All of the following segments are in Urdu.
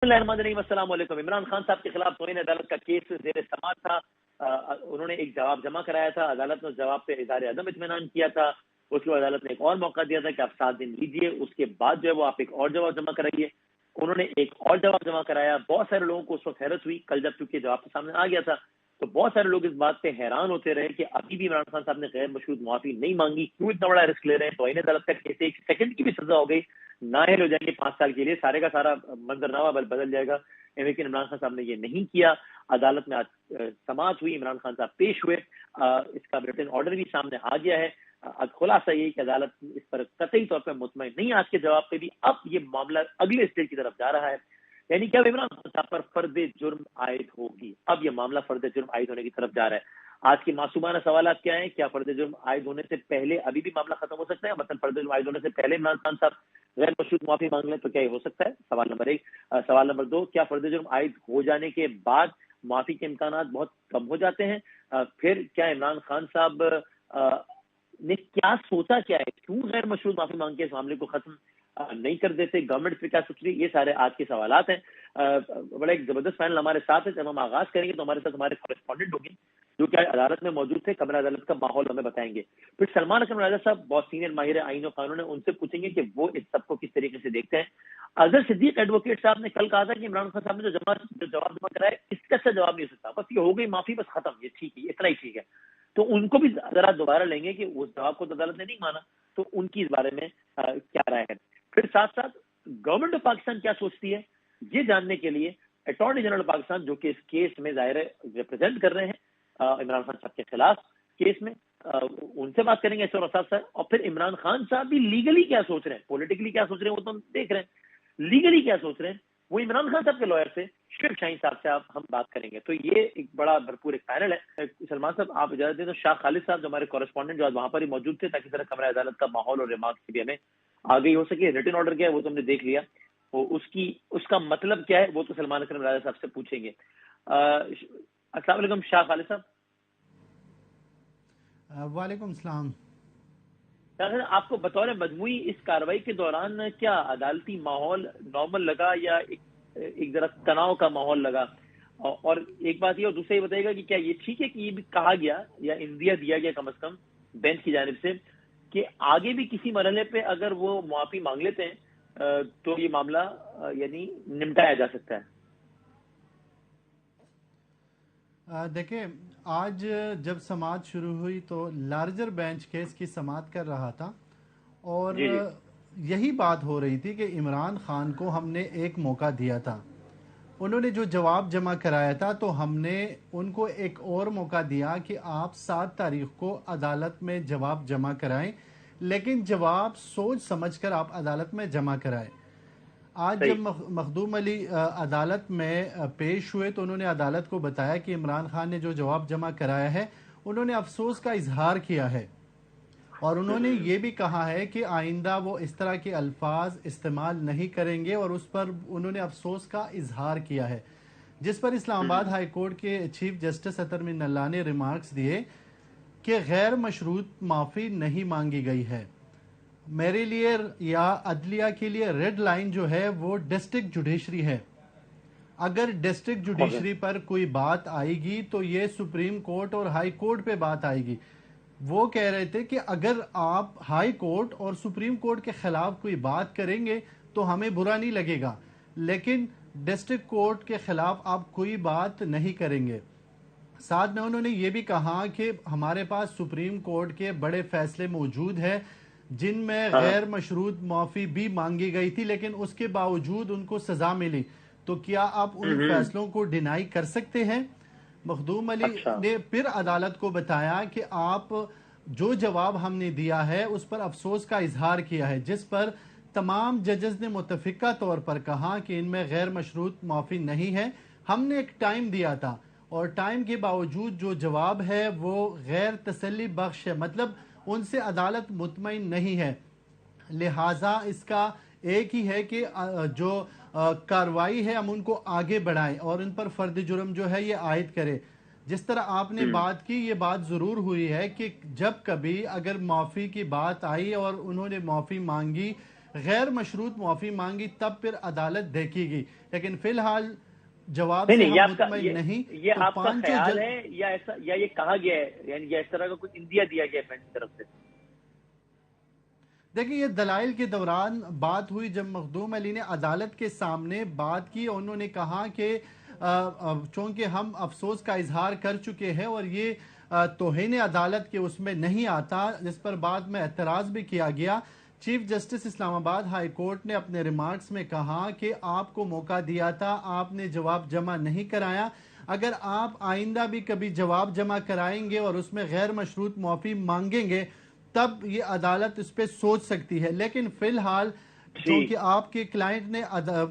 السلام علیکم۔ عمران خان صاحب کے خلاف توہین عدالت کا کیس زیر سماعت تھا۔ انہوں نے ایک جواب جمع کرایا تھا، عدالت نے اس جواب پہ اظہار عدم اطمینان کیا تھا۔ اس کو عدالت نے ایک اور موقع دیا تھا کہ آپ 7 دن لیجئے، اس کے بعد جو ہے وہ آپ ایک اور جواب جمع کرائیے۔ انہوں نے ایک اور جواب جمع کرایا۔ بہت سارے لوگوں کو اس وقت حیرت ہوئی، کل جب چونکہ جواب سامنے آ گیا تھا تو بہت سارے لوگ اس بات پہ حیران ہوتے رہے کہ ابھی بھی عمران خان صاحب نے غیر مشروط معافی نہیں مانگی، کیوں اتنا بڑا رسک لے رہے ہیں؟ توہین عدالت کا کیس، 1 سیکنڈ کی بھی سزا ہو گئی، نااہل ہو جائیں گے 5 سال کے لیے، سارے کا سارا منظرنامہ بدل جائے گا۔ لیکن عمران خان صاحب نے یہ نہیں کیا۔ عدالت میں آج سماعت ہوئی، عمران خان صاحب پیش ہوئے، اس کا ریٹن آرڈر بھی سامنے آ گیا ہے۔ خلاصہ یہ کہ عدالت اس پر قطعی طور پر مطمئن نہیں، آج کے جواب پہ بھی۔ اب یہ معاملہ اگلے اسٹیج کی طرف جا رہا ہے، یعنی کہ اب عمران خان صاحب پر فرد جرم عائد ہوگی۔ اب یہ معاملہ فرد جرم عائد ہونے کی طرف جا رہا ہے۔ آج کے معصومانہ سوالات کیا ہیں؟ کیا فرد جرم عائد ہونے سے پہلے ابھی بھی معاملہ ختم ہو سکتا ہے؟ مثلا فرد جرم عائد ہونے سے پہلے عمران خان صاحب غیر مشروط معافی مانگ لیں تو کیا یہ ہو سکتا ہے؟ سوال نمبر 1۔ سوال نمبر 2، کیا فرد جرم عائد ہو جانے کے بعد معافی کے امکانات بہت کم ہو جاتے ہیں؟ پھر کیا عمران خان صاحب نے کیا سوچا، کیا ہے، کیوں غیر مشروط معافی مانگ کے اس معاملے کو ختم نہیں کر دیتے؟ گورنمنٹ پہ کیا سوچ رہی؟ یہ سارے آج کے سوالات ہیں۔ بڑا ایک زبردست پینل ہمارے ساتھ ہے۔ جب ہم آغاز کریں گے تو ہمارے ساتھ ہمارے کورسپونڈنٹ ہوں گے جو کہ عدالت میں موجود تھے، کمرہ عدالت کا ماحول ہمیں بتائیں گے۔ پھر سلمان اکرم راجہ صاحب بہت سینئر ماہر آئین و قانون ہیں، ان سے پوچھیں گے کہ وہ اس سب کو کس طریقے سے دیکھتے ہیں۔ اظہر صدیق ایڈوکیٹ صاحب نے کل کہا تھا کہ عمران خان صاحب نے جو جواب جمع کرایا اس کا اچھا جواب نہیں ہو سکتا، بس یہ ہو گئی معافی، بس ختم، یہ ٹھیک ہے، اتنا ہی ٹھیک ہے۔ تو ان کو بھی ذرا دوبارہ لیں گے کہ اس جواب کو عدالت نے نہیں مانا، تو ان کی اس بارے میں کیا رائے ہے۔ پھر ساتھ ساتھ گورنمنٹ آف پاکستان کیا سوچتی ہے یہ جاننے کے لیے اٹارنی جنرل پاکستان جو کہ اس کیس میں ظاہر ہے ریپرزینٹ کر رہے ہیں عمران خان صاحب کے خلاف کیس میں، ان سے بات کریں گے اور پھر عمران خان صاحب بھی لیگلی کیا سوچ رہے ہیں، پولیٹیکلی کیا سوچ رہے ہیں وہ تو ہم دیکھ رہے ہیں، لیگلی کیا سوچ رہے ہیں وہ عمران خان صاحب کے لائر سے شیخ شاہین صاحب سے ہم بات کریں گے۔ تو یہ ایک بڑا بھرپور ایک پینل ہے۔ سلمان صاحب آپ اجازت دیں تو شاہ خالد صاحب جو ہمارے کورسپونڈنٹ جو آج وہاں پر ہی موجود تھے، تاکہ ذرا کمرہ عدالت کا ماحول اور ریمارکس کی بھی ہمیں آگے ہو سکے۔ ریٹن آرڈر کیا ہے وہ تو ہم نے دیکھ لیا، اس کا مطلب کیا ہے وہ تو سلمان اکرم راجہ صاحب سے پوچھیں گے۔ السلام علیکم شاہ خالد صاحب۔ وعلیکم السلام۔ آپ کو بطور مجموعی اس کاروائی کے دوران کیا عدالتی ماحول نارمل لگا یا ایک ذرا تناؤ کا ماحول لگا؟ اور ایک بات یہ، اور دوسرا یہ بتائیے گا کہ کیا یہ ٹھیک ہے کہ یہ بھی کہا گیا یا اندیہ دیا گیا کم از کم بینچ کی جانب سے کہ آگے بھی کسی مرحلے پہ اگر وہ معافی مانگ لیتے ہیں تو یہ معاملہ یعنی نمٹایا جا سکتا ہے؟ دیکھیں، آج جب سماعت شروع ہوئی تو لارجر بینچ کیس کی سماعت کر رہا تھا اور جی یہی بات ہو رہی تھی کہ عمران خان کو ہم نے ایک موقع دیا تھا، انہوں نے جو جواب جمع کرایا تھا تو ہم نے ان کو ایک اور موقع دیا کہ آپ 7 تاریخ کو عدالت میں جواب جمع کرائیں، لیکن جواب سوچ سمجھ کر آپ عدالت میں جمع کرائیں۔ آج جب مخدوم علی عدالت میں پیش ہوئے تو انہوں نے عدالت کو بتایا کہ عمران خان نے جو جواب جمع کرایا ہے انہوں نے افسوس کا اظہار کیا ہے، اور انہوں نے یہ بھی کہا ہے کہ آئندہ وہ اس طرح کے الفاظ استعمال نہیں کریں گے، اور اس پر انہوں نے افسوس کا اظہار کیا ہے، جس پر اسلام آباد ہائی کورٹ کے چیف جسٹس اطہر من اللہ نے ریمارکس دیے کہ غیر مشروط معافی نہیں مانگی گئی ہے۔ میرے لیے یا عدلیہ کے لیے ریڈ لائن جو ہے وہ ڈسٹرکٹ جوڈیشری ہے۔ اگر ڈسٹرکٹ جوڈیشری پر کوئی بات آئے گی تو یہ سپریم کورٹ اور ہائی کورٹ پہ بات آئے گی۔ وہ کہہ رہے تھے کہ اگر آپ ہائی کورٹ اور سپریم کورٹ کے خلاف کوئی بات کریں گے تو ہمیں برا نہیں لگے گا، لیکن ڈسٹرکٹ کورٹ کے خلاف آپ کوئی بات نہیں کریں گے۔ ساتھ میں انہوں نے یہ بھی کہا کہ ہمارے پاس سپریم کورٹ کے بڑے فیصلے موجود ہیں جن میں غیر مشروط معافی بھی مانگی گئی تھی، لیکن اس کے باوجود ان کو سزا ملی، تو کیا آپ ان فیصلوں کو ڈینائی کر سکتے ہیں؟ مخدوم علی نے پھر عدالت کو بتایا کہ آپ جو جواب ہم نے دیا ہے اس پر افسوس کا اظہار کیا ہے، جس پر تمام ججز نے متفقہ طور پر کہا کہ ان میں غیر مشروط معافی نہیں ہے۔ ہم نے ایک ٹائم دیا تھا اور ٹائم کے باوجود جو جواب ہے وہ غیر تسلی بخش ہے، مطلب ان سے عدالت مطمئن نہیں ہے، لہٰذا اس کا ایک ہی ہے کہ جو کاروائی ہے ہم ان کو آگے بڑھائیں اور ان پر فرد جرم جو ہے یہ عائد کرے۔ جس طرح آپ نے بات کی، یہ بات ضرور ہوئی ہے کہ جب کبھی اگر معافی کی بات آئی اور انہوں نے معافی مانگی غیر مشروط معافی مانگی تب پھر عدالت دیکھے گی، لیکن فی الحال جواب نہیں سے نہیں، ہم مطمئن نہیں۔ یہ تو آپ کا پانچوں خیال ہے یا ایسا، یا یہ کہا گیا ہے، یعنی یا اس طرح کا کوئی اندیا دیا گیا ہے کی طرف سے؟ دیکھیں یہ دلائل کے دوران بات ہوئی جب مخدوم علی نے عدالت کے سامنے بات کی، انہوں نے کہا کہ چونکہ ہم افسوس کا اظہار کر چکے ہیں اور یہ توہین عدالت کے اس میں نہیں آتا، جس پر بعد میں اعتراض بھی کیا گیا۔ چیف جسٹس اسلام آباد ہائی کورٹ نے اپنے ریمارکس میں کہا کہ آپ کو موقع دیا تھا، آپ نے جواب جمع نہیں کرایا، اگر آپ آئندہ بھی کبھی جواب جمع کرائیں گے اور اس میں غیر مشروط معافی مانگیں گے تب یہ عدالت اس پہ سوچ سکتی ہے، لیکن فی الحال چونکہ آپ کے کلائنٹ نے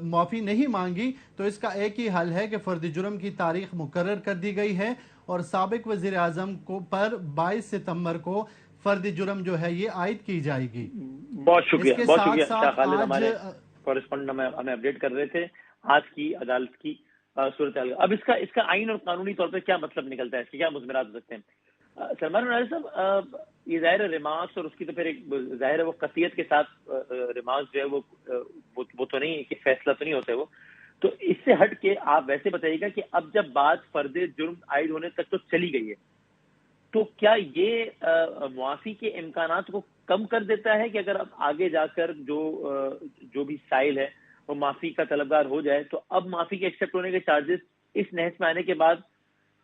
معافی نہیں مانگی تو اس کا ایک ہی حل ہے کہ فرد جرم کی تاریخ مقرر کر دی گئی ہے اور سابق وزیر اعظم کو پر 22 ستمبر کو فرد جرم جو ہے یہ عائد کی جائے گی۔ بہت اس شکریہ، کے بہت ساتھ شکریہ شاہ ساتھ خالد، آج ہمارے کورسپونڈنٹ ہمیں اپڈیٹ کر رہے تھے آج کی عدالت کی صورتحال۔ اب اس کا آئین اور قانونی طور پہ کیا مطلب نکلتا ہے، اس کے کیا مضمرات ہو سکتے ہیں؟ سلمان مناظر صاحب، یہ ظاہر ریمارکس اور اس کی تو پھر ایک ظاہر ہے وہ قطعیت کے ساتھ ریمارکس جو ہے وہ تو نہیں کہ فیصلہ تو نہیں ہوتا ہے وہ، تو اس سے ہٹ کے آپ ویسے بتائیے گا کہ اب جب بات فرد جرم عائد ہونے تک تو چلی گئی ہے، تو کیا یہ معافی کے امکانات کو کم کر دیتا ہے کہ اگر اب آگے جا کر جو بھی سائل ہے وہ معافی کا طلبگار ہو جائے تو اب معافی کے ایکسیپٹ ہونے کے چارجز اس نہج میں آنے کے بعد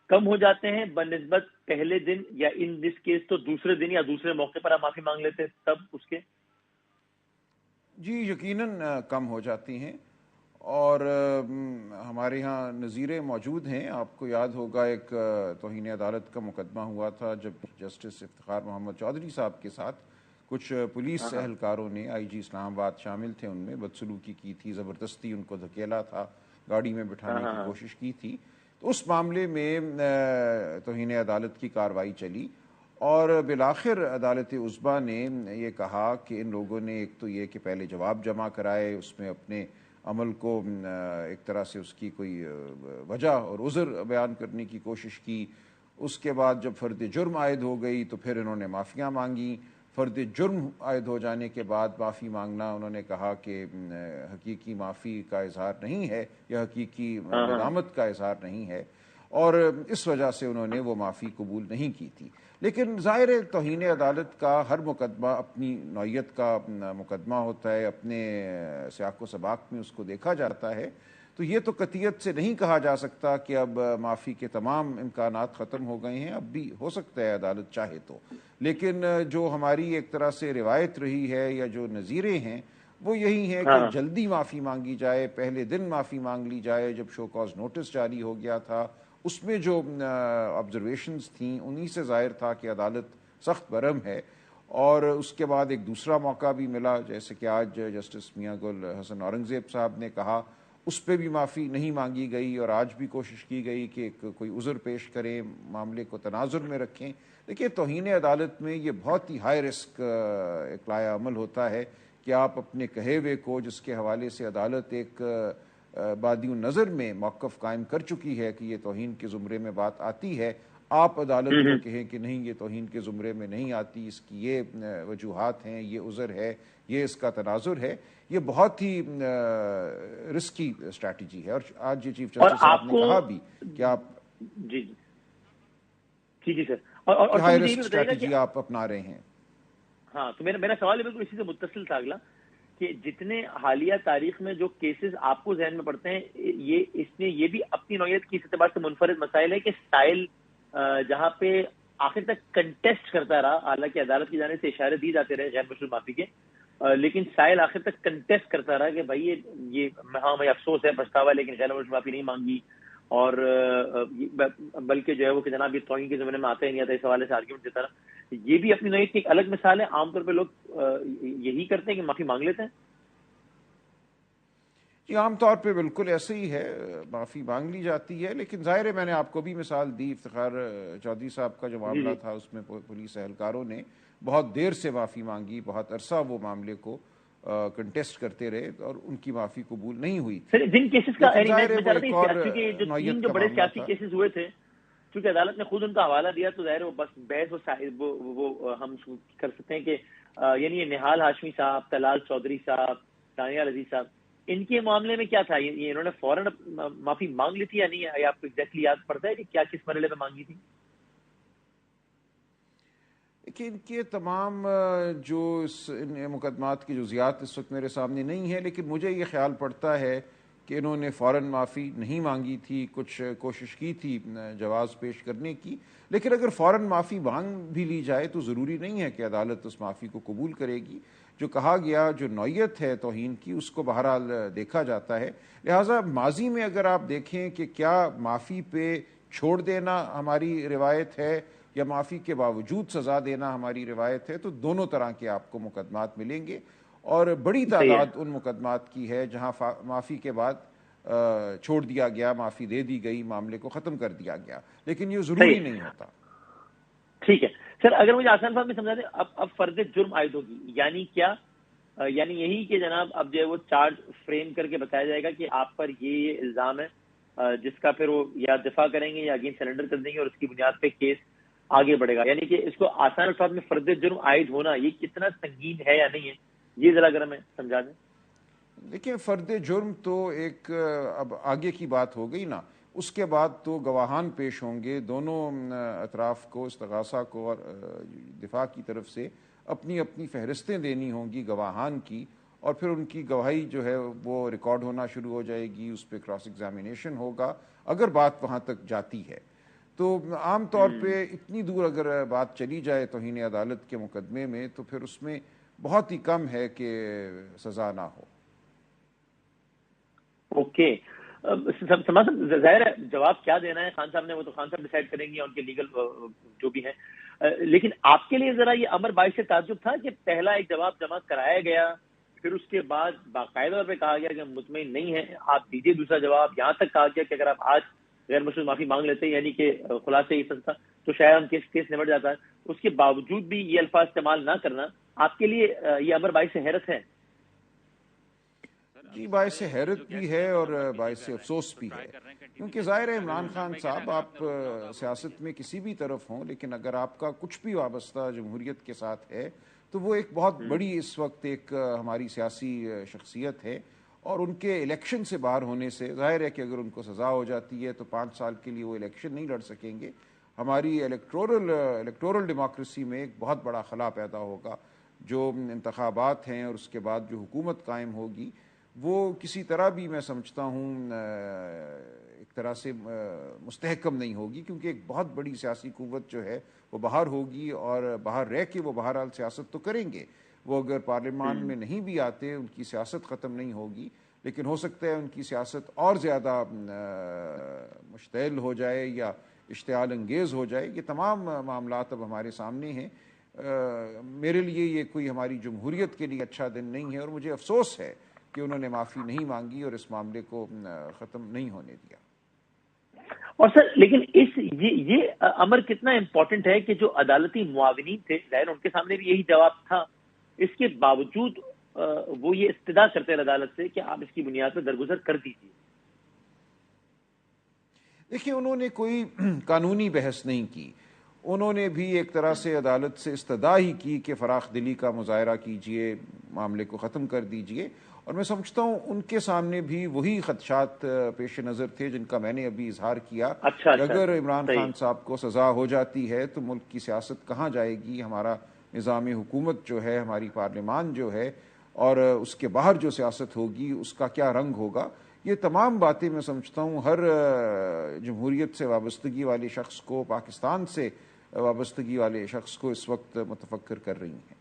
کم ہو جاتے ہیں بنسبت پہلے دن، یا ان دس کیس تو دوسرے دن یا دوسرے موقع پر آپ معافی مانگ لیتے تب اس کے؟ جی یقیناً کم ہو جاتی ہیں، اور ہمارے ہاں نظیریں موجود ہیں۔ آپ کو یاد ہوگا ایک توہین عدالت کا مقدمہ ہوا تھا جب جسٹس افتخار محمد چودھری صاحب کے ساتھ کچھ پولیس اہلکاروں نے، آئی جی اسلام آباد شامل تھے، ان میں بدسلوکی کی تھی، زبردستی ان کو دھکیلا تھا، گاڑی میں بٹھانے کی کوشش کی تھی۔ تو اس معاملے میں توہین عدالت کی کارروائی چلی اور بالآخر عدالت عظمیٰ نے یہ کہا کہ ان لوگوں نے ایک تو یہ کہ پہلے جواب جمع کرائے، اس میں اپنے عمل کو ایک طرح سے اس کی کوئی وجہ اور عذر بیان کرنے کی کوشش کی، اس کے بعد جب فرد جرم عائد ہو گئی تو پھر انہوں نے معافیاں مانگیں۔ فرد جرم عائد ہو جانے کے بعد معافی مانگنا، انہوں نے کہا کہ حقیقی معافی کا اظہار نہیں ہے یا حقیقی ندامت کا اظہار نہیں ہے، اور اس وجہ سے انہوں نے وہ معافی قبول نہیں کی تھی۔ لیکن ظاہر توہین عدالت کا ہر مقدمہ اپنی نوعیت کا مقدمہ ہوتا ہے، اپنے سیاق و سباق میں اس کو دیکھا جاتا ہے، تو یہ تو قطعیت سے نہیں کہا جا سکتا کہ اب معافی کے تمام امکانات ختم ہو گئے ہیں، اب بھی ہو سکتا ہے عدالت چاہے تو، لیکن جو ہماری ایک طرح سے روایت رہی ہے یا جو نظیریں ہیں وہ یہی ہے کہ جلدی معافی مانگی جائے، پہلے دن معافی مانگ لی جائے۔ جب شو کاز نوٹس جاری ہو گیا تھا اس میں جو آبزرویشنز تھیں انہی سے ظاہر تھا کہ عدالت سخت برہم ہے، اور اس کے بعد ایک دوسرا موقع بھی ملا، جیسے کہ آج جسٹس میاں گل حسن اورنگزیب صاحب نے کہا، اس پہ بھی معافی نہیں مانگی گئی، اور آج بھی کوشش کی گئی کہ کوئی عذر پیش کریں، معاملے کو تناظر میں رکھیں۔ دیکھیے توہین عدالت میں یہ بہت ہی ہائی رسک اقلاع عمل ہوتا ہے کہ آپ اپنے کہے ہوئے کو، جس کے حوالے سے عدالت ایک بادی النظر میں موقف قائم کر چکی ہے کہ یہ توہین کے زمرے میں بات آتی ہے، آپ عدالت کو کہیں کہ نہیں یہ توہین کے زمرے میں نہیں آتی، اس کی یہ وجوہات ہیں، یہ عذر ہے، یہ اس کا تناظر ہے، یہ بہت ہی رسکی اسٹریٹجی ہے۔ اور آج یہ چیف جسٹس صاحب نے کہا بھی کہ آپ جی سر، اور ہائی مجھے یہ رسک بھی بتائیے گا کہ اسٹریٹجی آپ اپنا رہے ہیں۔ ہاں، تو میرا سوال ہے بالکل اسی سے متصل تھا اگلا، کہ جتنے حالیہ تاریخ میں جو کیسز آپ کو ذہن میں پڑتے ہیں، اس نے یہ بھی اپنی نوعیت کی اس اعتبار سے منفرد مسائل ہے کہ سائل جہاں پہ آخر تک کنٹیسٹ کرتا رہا، حالانکہ عدالت کی جانب سے اشارے دی جاتے رہے غیر مشروط معافی کے، لیکن سائل آخر تک کنٹیسٹ کرتا رہا کہ بھائی یہ ہاں میں افسوس ہے، پچھتاوا، لیکن غیر مشروط معافی نہیں مانگی، اور بلکہ جو ہے وہ کہ جناب یہ توہین کے زمانے میں آتا ہی نہیں آتا، اس حوالے سے آرگیومنٹ دیتا رہا۔ یہ بھی اپنی نوعیت کی ایک الگ مثال ہے۔ عام طور پہ لوگ یہی کرتے ہیں کہ معافی مانگ لیتے ہیں۔ جی عام طور پہ بالکل ایسے ہی ہے، معافی مانگ لی جاتی ہے، لیکن ظاہر ہے میں نے آپ کو بھی مثال دی، افتخار چودھری صاحب کا جو معاملہ تھا اس میں پولیس اہلکاروں نے بہت دیر سے معافی مانگی، بہت عرصہ وہ معاملے کو کنٹیسٹ کرتے رہے اور ان کی معافی قبول نہیں ہوئی تھی، سر جن کیسز کا لیکن ظاہر ہے میں وہ چاہ ایک رہا اور تھا، کیونکہ جو نوعیت تین جو کا بڑے معاملہ سیاسی تھا۔ کیسز ہوئے تھے، چونکہ عدالت نے خود ان کا حوالہ دیا، تو ظاہر ہے وہ بس بحث وہ ہم کر سکتے ہیں کہ یعنی یہ نہال ہاشمی صاحب، طلال چودھری صاحب، دانیال عزیز صاحب، ان کے معاملے میں کیا تھا؟ یہ انہوں نے فوراً معافی مانگ لی تھی یا نہیں؟ ہے آپ کو ایگزیکٹلی یاد پڑتا ہے کہ کیا کس مرحلے پہ مانگی تھی؟ کہ ان کے تمام جو ان مقدمات کی جزیات اس وقت میرے سامنے نہیں ہے، لیکن مجھے یہ خیال پڑتا ہے کہ انہوں نے فوراً معافی نہیں مانگی تھی، کچھ کوشش کی تھی جواز پیش کرنے کی، لیکن اگر فوراً معافی مانگ بھی لی جائے تو ضروری نہیں ہے کہ عدالت اس معافی کو قبول کرے گی۔ جو کہا گیا، جو نوعیت ہے توہین کی، اس کو بہرحال دیکھا جاتا ہے۔ لہٰذا ماضی میں اگر آپ دیکھیں کہ کیا معافی پہ چھوڑ دینا ہماری روایت ہے یا معافی کے باوجود سزا دینا ہماری روایت ہے، تو دونوں طرح کے آپ کو مقدمات ملیں گے، اور بڑی تعداد ان مقدمات کی ہے جہاں معافی کے بعد چھوڑ دیا گیا، معافی دے دی گئی، معاملے کو ختم کر دیا گیا، لیکن یہ ضروری نہیں ہوتا۔ ٹھیک ہے سر، اگر مجھے آسان فہم میں سمجھا دیں، اب فرض جرم عائد ہوگی، یعنی کیا؟ یعنی یہی کہ جناب اب جو ہے وہ چارج فریم کر کے بتایا جائے گا کہ آپ پر یہ الزام ہے، جس کا پھر وہ یا دفاع کریں گے یا اگین سرنڈر کر دیں گے، اور اس کی بنیاد پہ کیس آگے بڑھے گا۔ یعنی کہ اس کو آسان الفاظ میں فرض جرم عائد ہونا یہ کتنا سنگین ہے یا نہیں ہے، یہ ذرا اگر ہمیں سمجھا دیں۔ دیکھیں، فرد جرم تو ایک اب آگے کی بات ہو گئی نا، اس کے بعد تو گواہان پیش ہوں گے، دونوں اطراف کو، استغاثہ کو اور دفاع کی طرف سے اپنی اپنی فہرستیں دینی ہوں گی گواہان کی، اور پھر ان کی گواہی جو ہے وہ ریکارڈ ہونا شروع ہو جائے گی، اس پہ کراس ایگزامینیشن ہوگا اگر بات وہاں تک جاتی ہے۔ تو عام طور پہ اتنی دور اگر بات چلی جائے توہین عدالت کے مقدمے میں، تو پھر اس میں بہت ہی کم ہے کہ سزا نہ ہو۔ اوکے، سماج ظاہر ہے جواب کیا دینا ہے خان صاحب نے، وہ تو خان صاحب ڈیسائیڈ کریں گے، ان کے لیگل جو بھی ہیں، لیکن آپ کے لیے ذرا یہ امر باعث سے تعجب تھا کہ پہلا ایک جواب جمع کرایا گیا، پھر اس کے بعد باقاعدہ طور پہ کہا گیا کہ ہم مطمئن نہیں ہیں، آپ دیجیے دوسرا جواب، یہاں تک کہا گیا کہ اگر آپ آج غیر مشروط معافی مانگ لیتے، یعنی کہ خلاصے یہ سب تھا، تو شاید ہم کیس نمٹ جاتا ہے، اس کے باوجود بھی یہ الفاظ استعمال نہ کرنا آپ کے لیے یہ امر باعث سے حیرت ہے؟ جی، باعث حیرت بھی ہے اور باعث افسوس بھی ہے، کیونکہ ظاہر ہے عمران خان صاحب، آپ سیاست میں کسی بھی طرف ہوں، لیکن اگر آپ کا کچھ بھی وابستہ جمہوریت کے ساتھ ہے تو وہ ایک بہت بڑی اس وقت ایک ہماری سیاسی شخصیت ہے، اور ان کے الیکشن سے باہر ہونے سے ظاہر ہے کہ اگر ان کو سزا ہو جاتی ہے تو 5 سال کے لیے وہ الیکشن نہیں لڑ سکیں گے۔ ہماری الیکٹورل ڈیموکریسی میں ایک بہت بڑا خلا پیدا ہوگا۔ جو انتخابات ہیں اور اس کے بعد جو حکومت قائم ہوگی، وہ کسی طرح بھی میں سمجھتا ہوں ایک طرح سے مستحکم نہیں ہوگی، کیونکہ ایک بہت بڑی سیاسی قوت جو ہے وہ باہر ہوگی، اور باہر رہ کے وہ بہرحال سیاست تو کریں گے۔ وہ اگر پارلیمان میں نہیں بھی آتے، ان کی سیاست ختم نہیں ہوگی، لیکن ہو سکتا ہے ان کی سیاست اور زیادہ مشتعل ہو جائے یا اشتعال انگیز ہو جائے۔ یہ تمام معاملات اب ہمارے سامنے ہیں۔ میرے لیے یہ کوئی ہماری جمہوریت کے لیے اچھا دن نہیں ہے، اور مجھے افسوس ہے کہ انہوں نے معافی نہیں مانگی اور اس معاملے کو ختم نہیں ہونے دیا۔ اور سر لیکن یہ امر کتنا امپورٹنٹ ہے کہ جو عدالتی معاونین تھے، ظاہر ان کے سامنے بھی یہی جواب تھا، اس کے باوجود وہ یہ استدعا کرتے ہیں عدالت سے کہ آپ اس کی بنیاد پر درگزر کر دیجیے۔ دیکھیں، انہوں نے کوئی قانونی بحث نہیں کی، انہوں نے بھی ایک طرح سے عدالت سے استدعا ہی کی کہ فراخ دلی کا مظاہرہ کیجئے، معاملے کو ختم کر دیجئے، اور میں سمجھتا ہوں ان کے سامنے بھی وہی خدشات پیش نظر تھے جن کا میں نے ابھی اظہار کیا، کہ اگر عمران خان صاحب کو سزا ہو جاتی ہے تو ملک کی سیاست کہاں جائے گی، ہمارا نظام حکومت جو ہے، ہماری پارلیمان جو ہے، اور اس کے باہر جو سیاست ہوگی اس کا کیا رنگ ہوگا۔ یہ تمام باتیں میں سمجھتا ہوں ہر جمہوریت سے وابستگی والے شخص کو، پاکستان سے وابستگی والے شخص کو اس وقت متفکر کر رہی ہیں۔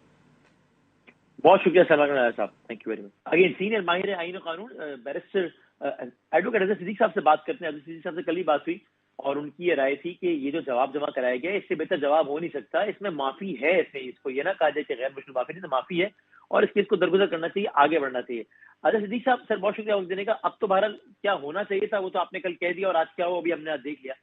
بہت شکریہ سلمان صاحب، thank you very much. Again senior ماہر آئین و قانون بیرسٹر ایڈوکیٹ اظہر صدیق صاحب سے بات کرتے ہیں۔ اظہر صدیق صاحب سے کل ہی بات ہوئی اور ان کی یہ رائے تھی کہ یہ جو جواب جمع کرایا گیا اس سے بہتر جواب ہو نہیں سکتا، اس میں معافی ہے، اس کو یہ نہ کہا جائے کہ غیر مشروط معافی نہیں، تو معافی ہے اور اس کیس کو درگزر کرنا چاہیے، آگے بڑھنا چاہیے۔ اظہر صدیق صاحب سر بہت شکریہ وقت دینے کا۔ اب تو بہرحال کیا ہونا چاہیے تھا وہ تو آپ نے کل کہہ دیا، اور آج کیا ہو ابھی ہم نے آج دیکھ لیا۔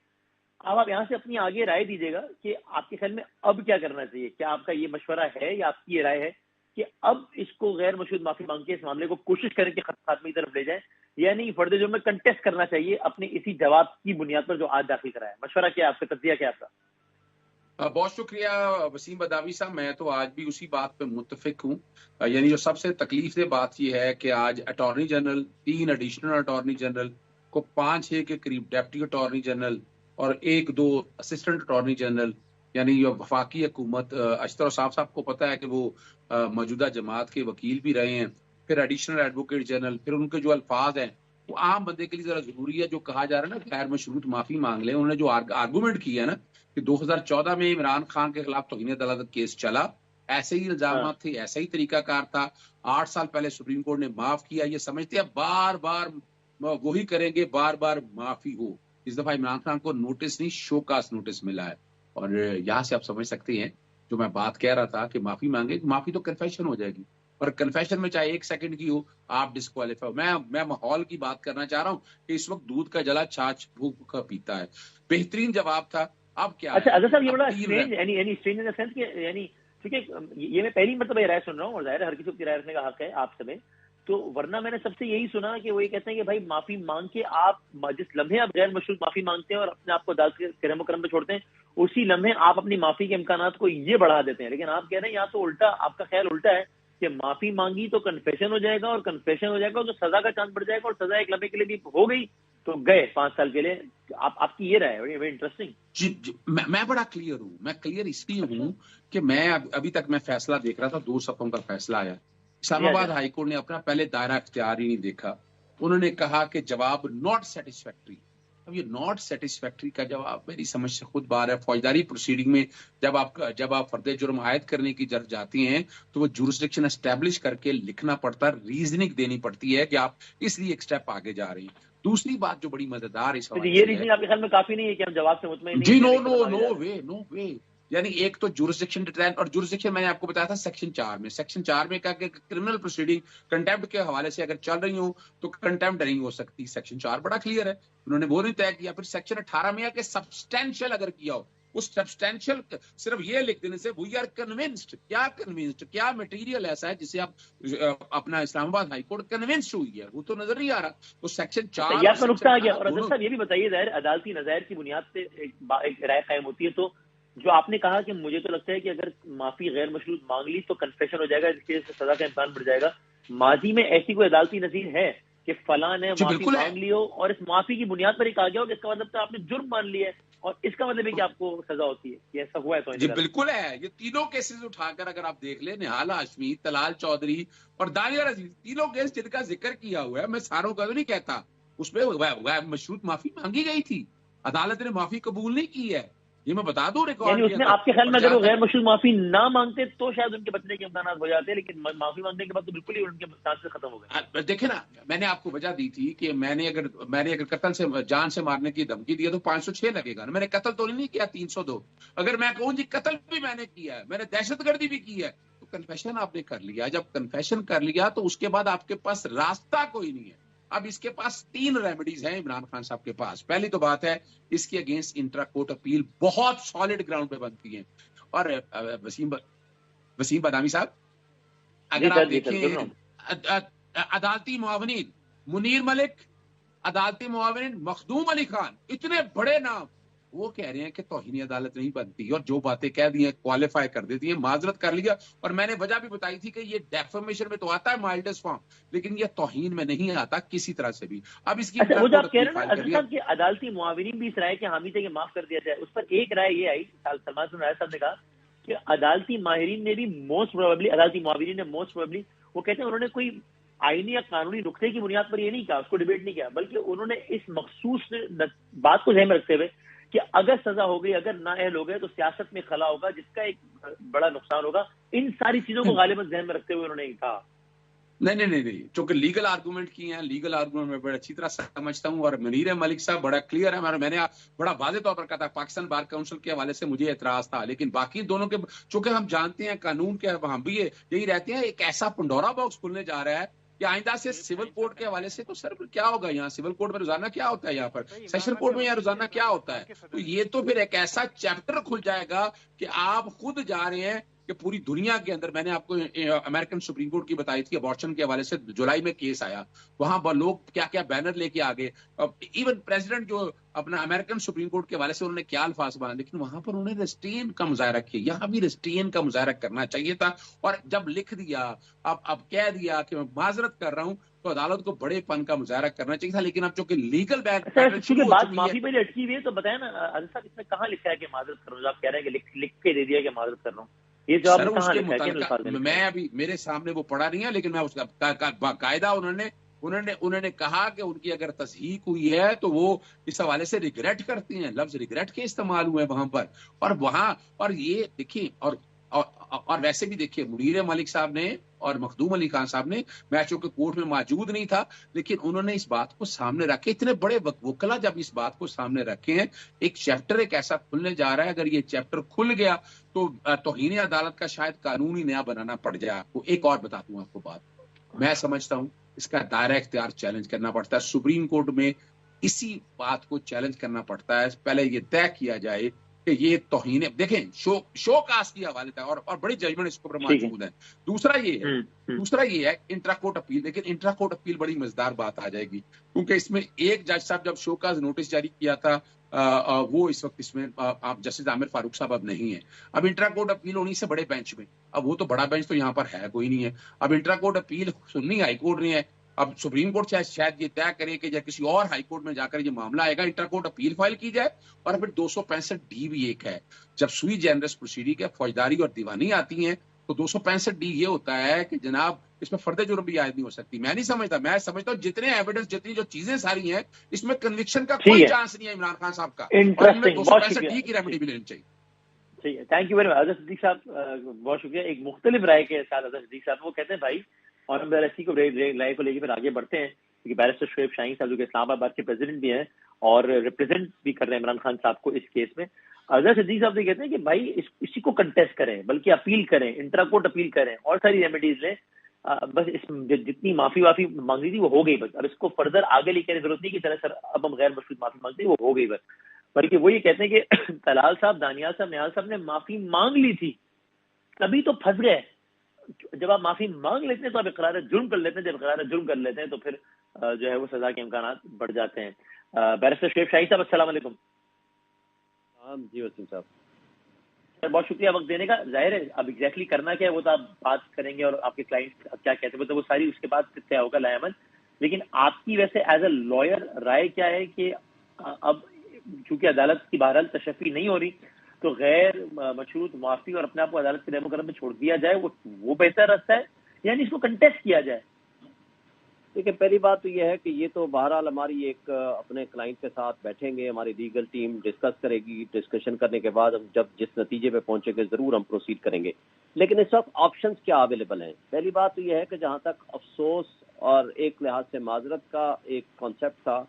اب آپ یہاں سے اپنی آگے رائے دیجیے گا کہ آپ کے خیال میں اب کیا کرنا چاہیے؟ کیا آپ کا یہ مشورہ ہے یا آپ کی یہ رائے ہے کہ اب اس کو غیر مشروط معافی مانگ کے اس معاملے کو کوشش کریں کہ خاتمے کی طرف لے جائیں، یعنی فرد جرم میں کنٹیسٹ کرنا چاہیے اپنے اسی جواب کی بنیاد پر جو آج داخل کرایا ہے؟ مشورہ کیا ہے آپ کا، تجزیہ کیا ہے آپ کا؟ بہت شکریہ وسیم بداوی صاحب. میں تو آج بھی اسی بات پہ متفق ہوں. یعنی جو سب سے تکلیف دہ بات یہ ہے کہ آج attorney general, 3 additional attorney general کو 5-6 کے قریب ڈیپٹی اٹارنی جنرل اور 1-2 اسسٹنٹ اٹارنی جنرل، یعنی یہ وفاقی حکومت، اشتر صاحب کو پتا ہے کہ وہ موجودہ جماعت کے وکیل بھی رہے ہیں، پھر ایڈیشنل ایڈوکیٹ جنرل، پھر ان کے جو الفاظ ہیں وہ عام بندے کے لیے ذرا ضروری ہے. جو کہا جا رہا ہے نا غیر مشروط معافی مانگ لیں، انہوں نے جو آرگومنٹ کیا ہے نا کہ 2014 میں عمران خان کے خلاف توہین عدالت کیس چلا، ایسے ہی الزامات تھے، ایسا ہی طریقہ کار تھا، 8 سال پہلے سپریم کورٹ نے معاف کیا. یہ سمجھتے ہیں بار بار وہی کریں گے، بار بار معافی ہو. اس دفعہ عمران خان کو نوٹس نہیں، شوکاس نوٹس ملا ہے. اور یہاں سے آپ سمجھ سکتے ہیں جو میں بات کہہ رہا تھا کہ معافی مانگے، معافی تو کنفیشن ہو جائے گی، اور کنفیشن میں چاہے 1 سیکنڈ کی ہو آپ ڈسکوالیفائی ہو. میں ماحول کی بات کرنا چاہ رہا ہوں کہ اس وقت دودھ کا جلا چھاچھ بھوک کا پیتا ہے. بہترین جواب تھا. اب کیا اچھا ہے؟ اظہر صاحب، یہ بڑا اسٹرینج، یعنی اسٹرینج ان دا سینس کہ یعنی ٹھیک ہے، یہ میں پہلی مرتبہ یہ رائے سن رہا ہوں، اور ظاہر ہے ہر کسی کی رائے رکھنے کا حق ہے آپ سمے. تو ورنہ میں نے سب سے یہی سنا کہ وہ یہ کہتے ہیں کہ بھائی معافی مانگ کے آپ جس لمحے آپ غیر مشروط معافی مانگتے ہیں اور اپنے آپ کو عدالت کے کرم و کرم پہ چھوڑتے ہیں، اسی لمحے آپ اپنی معافی کے امکانات کو یہ بڑھا دیتے ہیں. لیکن آپ کہہ رہے ہیں یہاں تو الٹا، آپ کا خیال الٹا ہے کہ معافی مانگی تو کنفیشن ہو جائے گا، اور کنفیشن ہو جائے گا تو سزا کا چانس بڑھ جائے گا، اور سزا ایک لمحے کے لیے بھی ہو گئی تو گئے 5 سال کے لیے. آپ کی یہ رائے ہے، ویری انٹرسٹنگ. جی میں بڑا کلیئر ہوں. میں کلیئر اس لیے ہوں کہ میں ابھی تک میں فیصلہ دیکھ رہا تھا، 2 صفحوں کا فیصلہ آیا. اسلام آباد ہائی کورٹ نے اپنا پہلے دائرہ اختیار ہی نہیں دیکھا. انہوں نے کہا کہ جواب ناٹ سیٹسفیکٹری. اب یہ ناٹ سیٹسفیکٹری کا جواب میری سمجھ سے خود باہر ہے. فوجداری پروسیڈنگ میں جب آپ فرد جرم عائد کرنے کی جرج جاتی ہیں تو وہ جورسڈکشن اسٹیبلش کر کے لکھنا پڑتا ہے، ریزننگ دینی پڑتی ہے کہ آپ اس لیے ایک سٹیپ آگے جا رہی ہیں. دوسری بات جو بڑی مزیدار اس حوالے یہ سے ریزننگ آپ کے خیال میں کافی نہیں ہے کہ ہم جواب سے مطمئن نہیں جی ہیں؟ نو وے. یعنی ایک تو جورسڈکشن ڈیٹرائن، اور جورسڈکشن میں نے آپ کو بتایا تھا سیکشن 4 میں کہا کہ کرمنل پروسیڈنگ کنٹیمپٹ کے حوالے سے اگر چل رہی ہوں تو کنٹیمپٹ نہیں ہو سکتی. سیکشن 4 بڑا کلیئر ہے، انہوں نے وہ نہیں طے کیا. پھر سیکشن 18 میں کہ سبسٹینشیل اگر کیا ہو، اس سبسٹینشیل صرف یہ لکھ دینے سے وی آر کنونسڈ. کیا مٹیریل ایسا ہے جسے آپ اپنا اسلام آباد ہائی کورٹ کنونسڈ ہوئی ہے؟ وہ تو نظر نہیں آ رہا. تو سیکشن 4 کا نقطہ آ گیا. اور اظہر صاحب یہ بھی بتائیے، ظاہر عدالتی نظائر کی بنیاد پہ ایک رائے قائم ہوتی ہے، تو جو آپ نے کہا کہ مجھے تو لگتا ہے کہ اگر معافی غیر مشروط مانگ لی تو کنفیشن ہو جائے گا، جس کی وجہ سے سزا کا امکان بڑھ جائے گا. ماضی میں ایسی کوئی عدالتی نظیر ہے کہ فلاں نے معافی مانگ لی ہو اور اس معافی کی بنیاد پر ایک آ گیا ہو کہ اس کا مطلب آپ نے جرم مان لیا ہے اور اس کا مطلب ہے کہ آپ کو سزا ہوتی ہے؟ یہ ایسا ہوا ہے تو جی بالکل ہے. یہ تینوں کیسز اٹھا کر اگر آپ دیکھ لیں، نہال ہاشمی، طلال چودھری اور دانیال عزیز، تینوں کیس جن کا ذکر کیا ہوا ہے، میں ساروں کا تو نہیں کہتا، اس میں مشروط معافی مانگی گئی تھی، عدالت نے معافی قبول نہیں کی ہے. یہ میں بتا دوں ریکارڈ. یعنی اس میں آپ کے خیال میں اگر وہ غیر مشروط معافی نہ مانگتے تو شاید ان کے بچنے کے امکانات ہو جاتے، لیکن معافی مانگنے کے بعد تو بالکل ہی ان کے چانسز ختم ہو گئے. دیکھیں نا، میں نے آپ کو وجہ دی تھی کہ میں نے اگر قتل سے جان سے مارنے کی دھمکی دیا تو 506 لگے گا نا. میں نے قتل تو نہیں کیا 302. اگر میں کہوں جی قتل بھی میں نے کیا ہے، میں نے دہشت گردی بھی کی ہے، تو کنفیشن آپ نے کر لیا. جب کنفیشن کر لیا تو اس کے بعد آپ کے پاس راستہ کوئی نہیں ہے. اب اس کے پاس 3 ریمیڈیز ہیں عمران خان صاحب کے پاس. پہلی تو بات ہے اس کی اگینسٹ انٹرا کورٹ اپیل بہت سالڈ گراؤنڈ پہ بنتی ہیں. اور وسیم بدامی صاحب، اگر آپ دیکھیں عدالتی معاونین منیر ملک، عدالتی معاونین مخدوم علی خان، اتنے بڑے نام، وہ کہہ رہے ہیں کہ توہین عدالت نہیں بنتی، اور جو باتیں کہہ دی ہیں کوالیفائی کر دیتی ہیں. معذرت کر لیا. اور میں نے وجہ بھی بتائی تھی کہ یہ ڈیفیمیشن میں تو آتا ہے مائلڈسٹ فارم، لیکن یہ توہین میں نہیں آتا کسی طرح سے بھی. اب اس کی وہ جو آپ کہہ رہے ہیں نا کہ عدالتی معاونین بھی اس رائے کے حامی تھے کہ معاف کر دیا جائے، اس پر ایک رائے یہ آئی، سلمان بن رائے صاحب نے کہا کہ عدالتی ماہرین نے بھی عدالتی معاونین نے موسٹ پروبیبلی، وہ کہتے ہیں انہوں نے کوئی آئینی یا قانونی نقطے کی بنیاد پر یہ نہیں کہا، اس کو ڈیبیٹ نہیں کیا، بلکہ انہوں نے اس مخصوص بات کو ذہن میں رکھتے ہوئے کہ اگر سزا ہو گئی، اگر نااہل ہو گئے تو سیاست میں خلا ہوگا جس کا ایک بڑا نقصان ہوگا. ان ساری چیزوں کو غالباً ذہن میں رکھتے ہوئے انہوں نے کہا. نہیں، چونکہ لیگل آرگومنٹ کی ہیں، لیگل آرگومنٹ میں بڑا اچھی طرح سمجھتا ہوں. اور منیر ملک صاحب بڑا کلیئر ہے. میں نے بڑا واضح طور پر کہا تھا پاکستان بار کونسل کے حوالے سے مجھے اعتراض تھا، لیکن باقی دونوں کے چونکہ ہم جانتے ہیں قانون کے ہم بھی یہی رہتے ہیں، ایک ایسا پنڈورا باکس کھلنے جا رہا ہے کہ آئندہ سے سول کوڈ کے حوالے سے تو سر کیا ہوگا. یہاں سول کوڈ میں روزانہ کیا ہوتا ہے، یہاں پر سیشن کوڈ میں یہاں روزانہ کیا ہوتا ہے. تو یہ تو پھر ایک ایسا چیپٹر کھل جائے گا کہ آپ خود جا رہے ہیں کہ کہ پوری دنیا کے اندر، میں نے آپ کو امریکن سپریم کورٹ کی بتائی تھی ابارشن کے حوالے سے، جولائی میں کیس آیا، وہاں لوگ کیا کیا بینر لے کے آگے، ایون پریزیڈنٹ جو اپنا امریکن سپریم کورٹ کے حوالے سے انہوں نے کیا الفاظ بنا، لیکن وہاں پر انہوں نے ریسٹین کا مظاہرہ کیا. یہاں بھی ریسٹین کا مظاہرہ کرنا چاہیے تھا، اور جب لکھ دیا، اب کہہ دیا کہ میں معذرت کر رہا ہوں، تو عدالت کو بڑے پن کا مظاہرہ کرنا چاہیے تھا. لیکن اب چونکہ لیگل بیٹل شروع ہو چکی ہے. معافی پہلے اٹکی ہوئی ہے تو بتائیں نا عادل صاحب، اس میں کہاں لکھا ہے کہ معذرت کروں؟ آپ کہہ رہے ہیں کہ لکھ کے دے دیا کہ معذرت کر رہا ہوں، یہ جواب میں کہاں لکھا ہے؟ میں ابھی میرے سامنے وہ پڑھا نہیں ہے، لیکن میں اس کا باقاعدہ انہوں نے کہا کہ ان کی اگر تصحیح ہوئی ہے تو وہ اس حوالے سے ریگریٹ کرتی ہیں. لفظ ریگریٹ کے استعمال ہوئے وہاں پر، اور یہ دیکھیں، اور ویسے بھی دیکھیے منیر ملک صاحب نے اور مخدوم علی خان صاحب نے، میں چونکہ کورٹ میں موجود نہیں تھا، لیکن انہوں نے اس بات کو سامنے رکھے. اتنے بڑے وکلا جب اس بات کو سامنے رکھے ہیں، ایک چیپٹر ایک ایسا کھلنے جا رہا ہے، اگر یہ چیپٹر کھل گیا تو توہین عدالت کا شاید قانون ہی نیا بنانا پڑ جائے آپ کو. ایک اور بتاتا ہوں آپ کو بات، میں سمجھتا ہوں اس کا دائرہ اختیار چیلنج کرنا پڑتا ہے. سپریم کورٹ میں اسی بات کو چیلنج کرنا پڑتا ہے. پہلے یہ طے کیا جائے کہ یہ توہین، دیکھیں شو کاسٹ کی حوالے ہے، اور بڑی ججمنٹ اس پر موجود ہے. دوسرا یہ ہے انٹرا کورٹ اپیل. لیکن انٹرا کورٹ اپیل بڑی مزیدار بات آ جائے گی، کیونکہ اس میں ایک جج صاحب جب شو کاز نوٹس جاری کیا تھا، وہ اس وقت اس میں آپ جسٹس عامر فاروق صاحب اب نہیں ہیں. اب انٹرا کورٹ اپیل ہونی سے بڑے بینچ میں، اب وہ تو بڑا بینچ تو یہاں پر ہے کوئی نہیں ہے. اب انٹرا کورٹ اپیل سننی ہائی کورٹ نے ہے. اب سپریم کورٹ شاید یہ طے کرے کہ یا کسی اور ہائی کورٹ میں جا کر یہ معاملہ آئے گا، انٹرا کورٹ اپیل فائل کی جائے. اور پھر 265D بھی ایک ہے، جب سوئی جنرس پروسیڈنگ ہے، فوجداری اور دیوانی آتی ہیں، تو 265D یہ ہوتا ہے کہ جناب اس میں فرد جرم بھی عائد نہیں ہو سکتی. میں نہیں سمجھتا، میں سمجھتا ہوں جتنے ایویڈنس، جتنی جو چیزیں ساری ہیں، اس میں کنوکشن کا کوئی چانس نہیں ہے عمران خان صاحب کا، اور ان میں 265D کی ریمیڈی بھی لینی چاہیے. ٹھیک ہے، thank you very much Azhar Siddiqui صاحب، بہت شکریہ. ایک مختلف رائے کے ساتھ اظہر صدیق صاحب وہ کہتے ہیں بھائی، اور ہم رائے کو لے کے پھر آگے بڑھتے ہیں، کیونکہ بیرسٹر شعیب شاہین صاحب جو کہ اسلام آباد کے پریزیڈنٹ بھی ہیں اور ریپرزینٹ بھی کر رہے ہیں عمران خان صاحب کو اس کیس میں. اظہر صدیق صاحب یہ کہتے ہیں کہ بھائی اسی کو کنٹیسٹ کریں، بلکہ اپیل کریں، انٹرا کورٹ اپیل کریں اور ساری ریمیڈیز لیں. بس اس جتنی معافی مانگنی تھی وہ ہو گئی بس. اب اس کو فردر آگے لے کے ضرورت نہیں کہ چلے سر اب ہم غیر مشروط معافی مانگتے، وہ ہو گئی بس. بلکہ وہ یہ کہتے ہیں کہ طلال صاحب، دانیال صاحب، نیال صاحب نے معافی مانگ لی تھی، تبھی تو پھنس گئے. جب آپ معافی مانگ لیتے ہیں تو آپ اقرار جرم کر لیتے ہیں، جب اقرار جرم کر لیتے ہیں تو پھر جو ہے وہ سزا کے امکانات بڑھ جاتے ہیں. بیرسٹر شعیب شاہین صاحب السلام علیکم. جی وسیم صاحب، بہت شکریہ وقت دینے کا. ظاہر ہے اب ایگزیکٹلی کرنا کیا ہے وہ تو آپ بات کریں گے، اور آپ کے کلائنٹ کیا کہتے ہیں تو وہ ساری اس کے بعد طے ہوگا لائے عمل. لیکن آپ کی ویسے ایز اے لائر رائے کیا ہے کہ اب چونکہ عدالت کی بہرحال تشفی نہیں ہو رہی تو غیر مشروط معافی اور اپنے آپ کو عدالت کے رحم و کرم میں چھوڑ دیا جائے، وہ بہتر راستہ ہے، یعنی اس کو کنٹیسٹ کیا جائے؟ دیکھیں، پہلی بات تو یہ ہے کہ یہ تو بہرحال ہماری ایک اپنے کلائنٹ کے ساتھ بیٹھیں گے، ہماری لیگل ٹیم ڈسکس کرے گی. ڈسکشن کرنے کے بعد ہم جب جس نتیجے پہ پہنچیں گے ضرور ہم پروسیڈ کریں گے. لیکن اس وقت آپشنز کیا اویلیبل ہیں؟ پہلی بات تو یہ ہے کہ جہاں تک افسوس اور ایک لحاظ سے معذرت کا ایک کانسیپٹ تھا،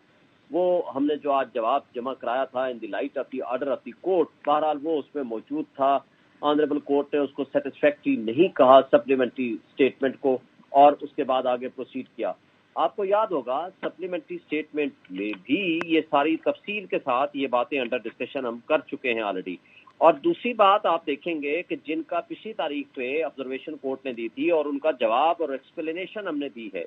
وہ ہم نے جو آج جواب جمع کرایا تھا in the light of the order of the court, بہرحال وہ اس میں موجود تھا. آنریبل کورٹ نے اس کو سیٹسفیکٹری نہیں کہا سپلیمنٹری اسٹیٹمنٹ کو، اور اس کے بعد آگے پروسیڈ کیا. آپ کو یاد ہوگا سپلیمنٹری اسٹیٹمنٹ میں بھی یہ ساری تفصیل کے ساتھ یہ باتیں انڈر ڈسکشن ہم کر چکے ہیں آلریڈی. اور دوسری بات آپ دیکھیں گے کہ جن کا پچھلی تاریخ پہ آبزرویشن کورٹ نے دی تھی اور ان کا جواب اور ایکسپلینیشن ہم نے دی ہے،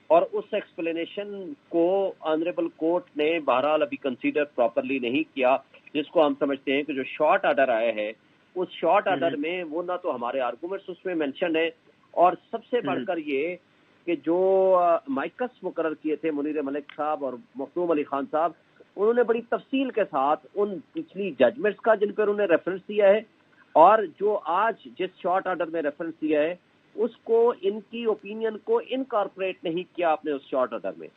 اور اس ایکسپلینیشن کو آنریبل کورٹ نے بہرحال ابھی کنسیڈر پراپرلی نہیں کیا، جس کو ہم سمجھتے ہیں کہ جو شارٹ آرڈر آیا ہے اس شارٹ آرڈر میں وہ نہ تو ہمارے آرگومنٹس اس میں مینشن ہے، اور سب سے بڑھ کر یہ کہ جو مائکس مقرر کیے تھے منیر ملک صاحب اور مخدوم علی خان صاحب، انہوں نے بڑی تفصیل کے ساتھ ان پچھلی ججمنٹس کا جن پر انہوں نے ریفرنس دیا ہے، اور جو آج جس شارٹ آرڈر میں ریفرنس دیا ہے اس کو ان کی اوپینین کو انکارپوریٹ نہیں کیا آپ نے اس شارٹ آرڈر میں.